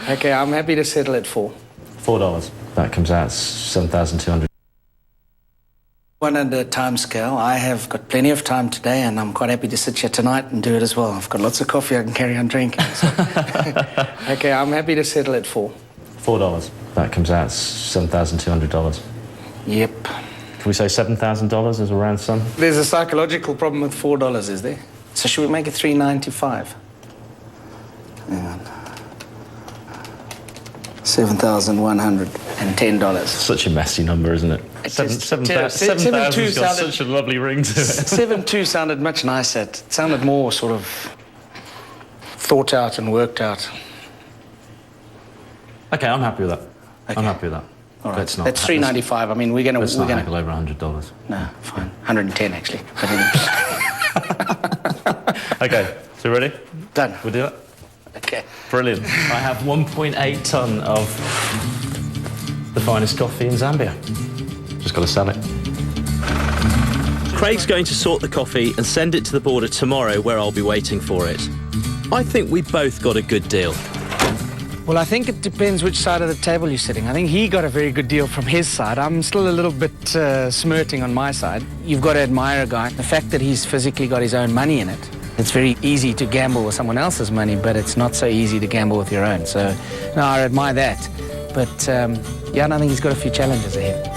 Okay, I'm happy to settle at $4. That comes out 7,200. One at a time scale. I have got plenty of time today, and I'm quite happy to sit here tonight and do it as well. I've got lots of coffee I can carry on drinking. So. Okay, I'm happy to settle at $4. That comes out $7,200. Yep. Can we say $7,000 as a round sum? There's a psychological problem with $4, is there? So should we make it $3.95? Hang on. $7,110. Such a messy number, isn't it? $7,000 has got such a lovely ring to it. 7.2 sounded much nicer. It sounded more sort of thought out and worked out. Okay, I'm happy with that. Okay. I'm happy with that. All right. That's $3.95. I mean, we're gonna haggle over $100. No, fine. 110 actually. But anyway. Okay, so ready? Done. We'll do it. Okay. Brilliant. I have 1.8 tonne of the finest coffee in Zambia. Just got to sell it. Craig's going to sort the coffee and send it to the border tomorrow, where I'll be waiting for it. I think we both got a good deal. Well, I think it depends which side of the table you're sitting. I think he got a very good deal from his side. I'm still a little bit smirting on my side. You've got to admire a guy. The fact that he's physically got his own money in it. It's very easy to gamble with someone else's money, but it's not so easy to gamble with your own. So, no, I admire that. But, yeah, I think he's got a few challenges ahead.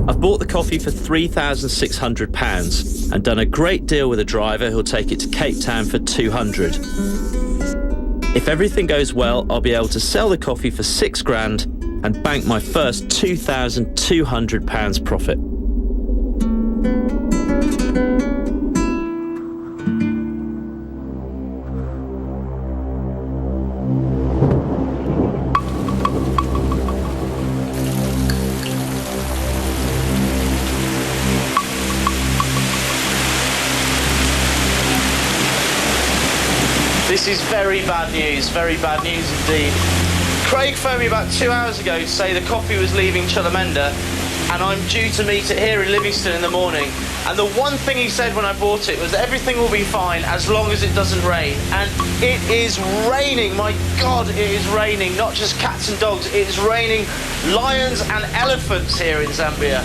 I've bought the coffee for £3,600 and done a great deal with a driver who'll take it to Cape Town for $200. If everything goes well, I'll be able to sell the coffee for £6,000 and bank my first £2,200 profit. This is very bad news indeed. Craig phoned me about 2 hours ago to say the coffee was leaving Chulamenda, and I'm due to meet it here in Livingston in the morning. And the one thing he said when I bought it was that everything will be fine as long as it doesn't rain. And it is raining, my God, it is raining. Not just cats and dogs, it is raining lions and elephants here in Zambia.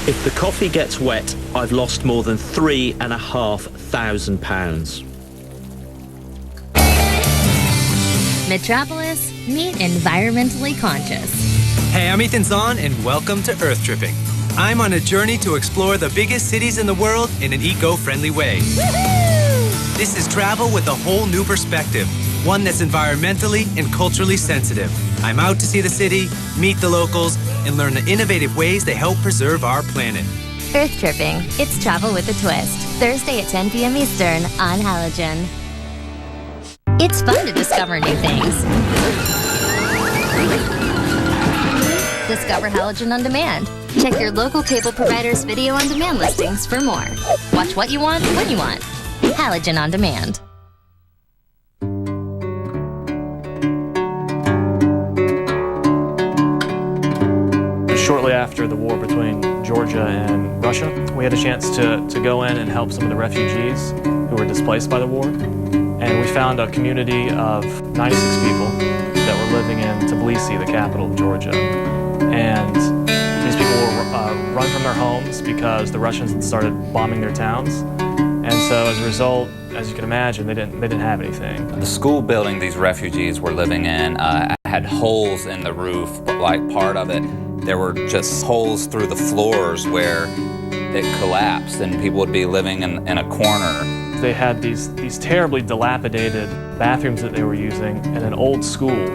If the coffee gets wet, I've lost more than £3,500. Metropolis, meet environmentally conscious. Hey, I'm Ethan Zahn, and welcome to Earth Tripping. I'm on a journey to explore the biggest cities in the world in an eco-friendly way. Woohoo! This is travel with a whole new perspective, one that's environmentally and culturally sensitive. I'm out to see the city, meet the locals, and learn the innovative ways they help preserve our planet. Earth Tripping, it's travel with a twist. Thursday at 10 p.m. Eastern on Halogen. It's fun to discover new things. Discover Halogen On Demand. Check your local cable provider's video on demand listings for more. Watch what you want, when you want. Halogen On Demand. Shortly after the war between Georgia and Russia, we had a chance to go in and help some of the refugees who were displaced by the war. And we found a community of 96 people that were living in Tbilisi, the capital of Georgia. And these people were run from their homes because the Russians had started bombing their towns. And so as a result, as you can imagine, they didn't have anything. The school building these refugees were living in had holes in the roof, but like part of it, there were just holes through the floors where it collapsed and people would be living in a corner. They had these terribly dilapidated bathrooms that they were using in an old school.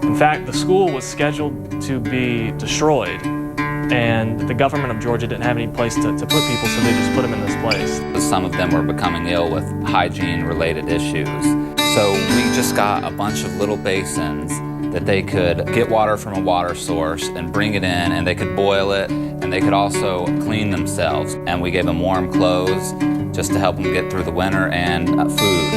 In fact, the school was scheduled to be destroyed, and the government of Georgia didn't have any place to put people, so they just put them in this place. Some of them were becoming ill with hygiene-related issues. So we just got a bunch of little basins that they could get water from a water source and bring it in, and they could boil it, and they could also clean themselves. And we gave them warm clothes just to help them get through the winter, and food.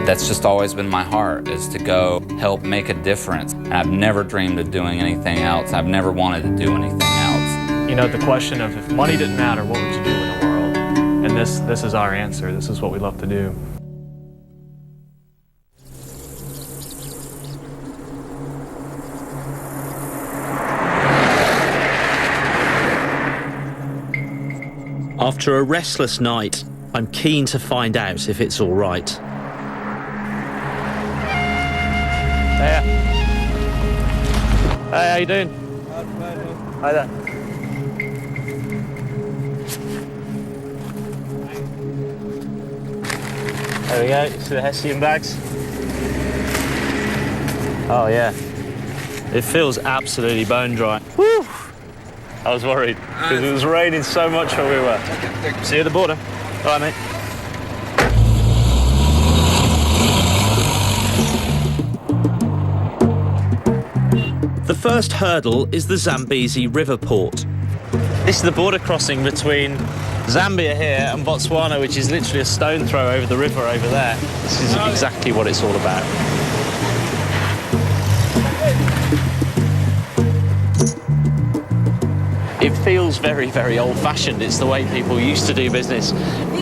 That's just always been my heart, is to go help make a difference. And I've never dreamed of doing anything else. I've never wanted to do anything else. You know, the question of if money didn't matter, what would you do in the world? And this is our answer. This is what we love to do. After a restless night, I'm keen to find out if it's all right. Hey, how you doing? Hi there. There we go, see the Hessian bags? Oh yeah, it feels absolutely bone dry. Woo! I was worried, because it was raining so much where we were. See you at the border. All right, mate. The first hurdle is the Zambezi River Port. This is the border crossing between Zambia here and Botswana, which is literally a stone throw over the river over there. This is exactly what it's all about. It feels very, very old-fashioned. It's the way people used to do business,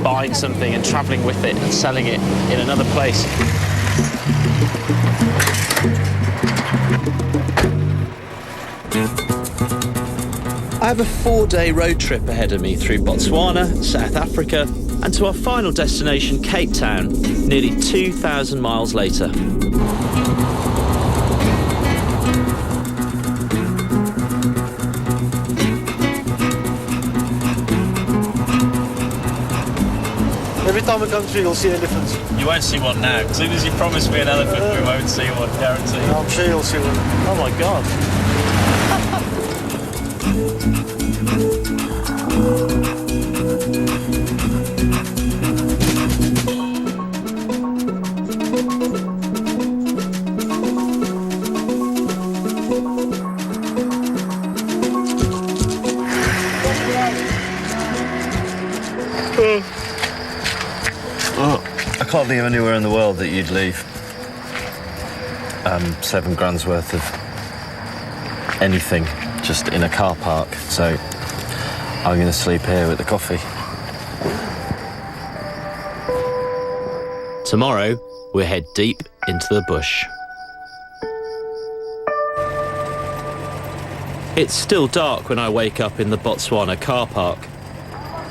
buying something and travelling with it and selling it in another place. I have a 4-day road trip ahead of me through Botswana, South Africa, and to our final destination, Cape Town, nearly 2,000 miles later. Every time we come through, you'll see elephants. You won't see one now. As soon as you promise me an elephant, we won't see one, guarantee. I'm sure you'll see one. Oh my God. I can't think of anywhere in the world that you'd leave £7 worth of anything just in a car park. So I'm going to sleep here with the coffee. Tomorrow, we'll head deep into the bush. It's still dark when I wake up in the Botswana car park.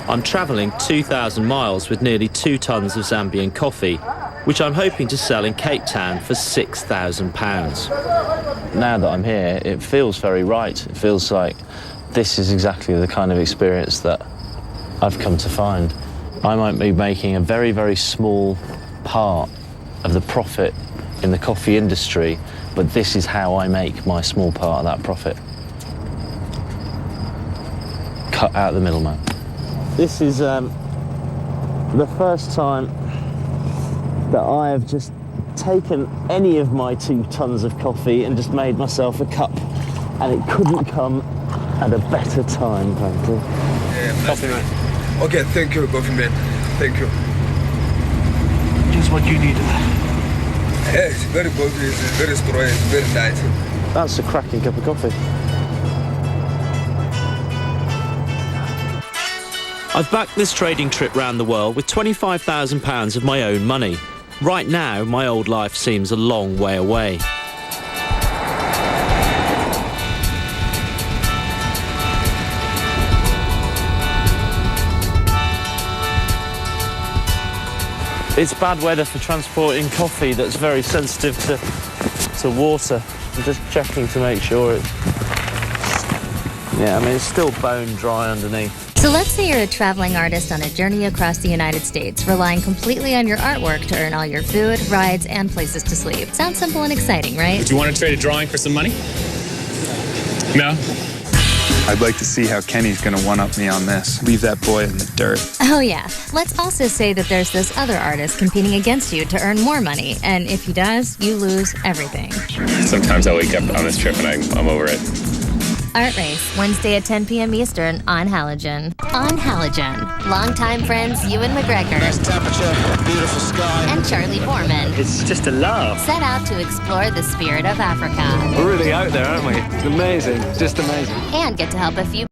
I'm travelling 2,000 miles with nearly 2 tonnes of Zambian coffee, which I'm hoping to sell in Cape Town for £6,000. Now that I'm here, it feels very right. It feels like this is exactly the kind of experience that I've come to find. I might be making a very, very small part of the profit in the coffee industry, but this is how I make my small part of that profit. Cut out the middleman. This is the first time that I have just taken any of my 2 tonnes of coffee and just made myself a cup, and it couldn't come at a better time, frankly. Coffee, man. Okay, thank you, coffee man. Thank you. Just what you needed. Yeah, it's very good, it's very strong, it's very nice. That's a cracking cup of coffee. I've backed this trading trip round the world with £25,000 of my own money. Right now, my old life seems a long way away. It's bad weather for transporting coffee that's very sensitive to water. I'm just checking to make sure it's... Yeah, I mean, it's still bone dry underneath. So let's say you're a traveling artist on a journey across the United States, relying completely on your artwork to earn all your food, rides, and places to sleep. Sounds simple and exciting, right? Would you want to trade a drawing for some money? No? I'd like to see how Kenny's gonna one-up me on this. Leave that boy in the dirt. Oh yeah. Let's also say that there's this other artist competing against you to earn more money, and if he does, you lose everything. Sometimes I wake up on this trip and I'm over it. Art Race, Wednesday at 10 p.m. Eastern on Halogen. On Halogen, longtime friends Ewan McGregor. Nice temperature, beautiful sky. And Charlie Foreman It's just a laugh. set out to explore the spirit of Africa We're really out there, aren't we? It's amazing, just amazing. and get to help a few